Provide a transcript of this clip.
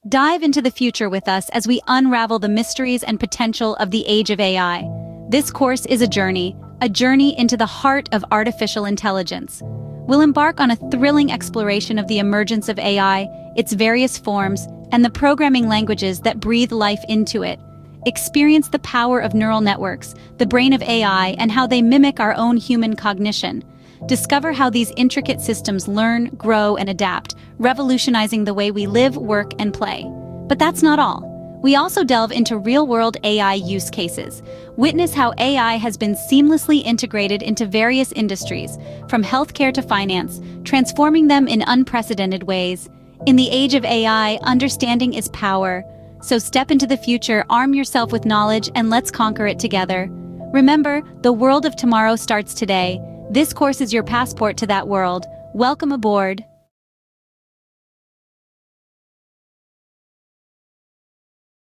Dive into the future with us as we unravel the mysteries and potential of the age of AI. This course is a journey into the heart of artificial intelligence. We'll embark on a thrilling exploration of the emergence of AI, its various forms, and the programming languages that breathe life into it. Experience the power of neural networks, the brain of AI, and how they mimic our own human cognition. Discover how these intricate systems learn, grow, and adapt, revolutionizing the way we live, work, and play. But that's not all. We also delve into real-world AI use cases. Witness how AI has been seamlessly integrated into various industries, from healthcare to finance, transforming them in unprecedented ways. In the age of AI, understanding is power. So step into the future, arm yourself with knowledge, and let's conquer it together. Remember, the world of tomorrow starts today. This course is your passport to that world. Welcome aboard.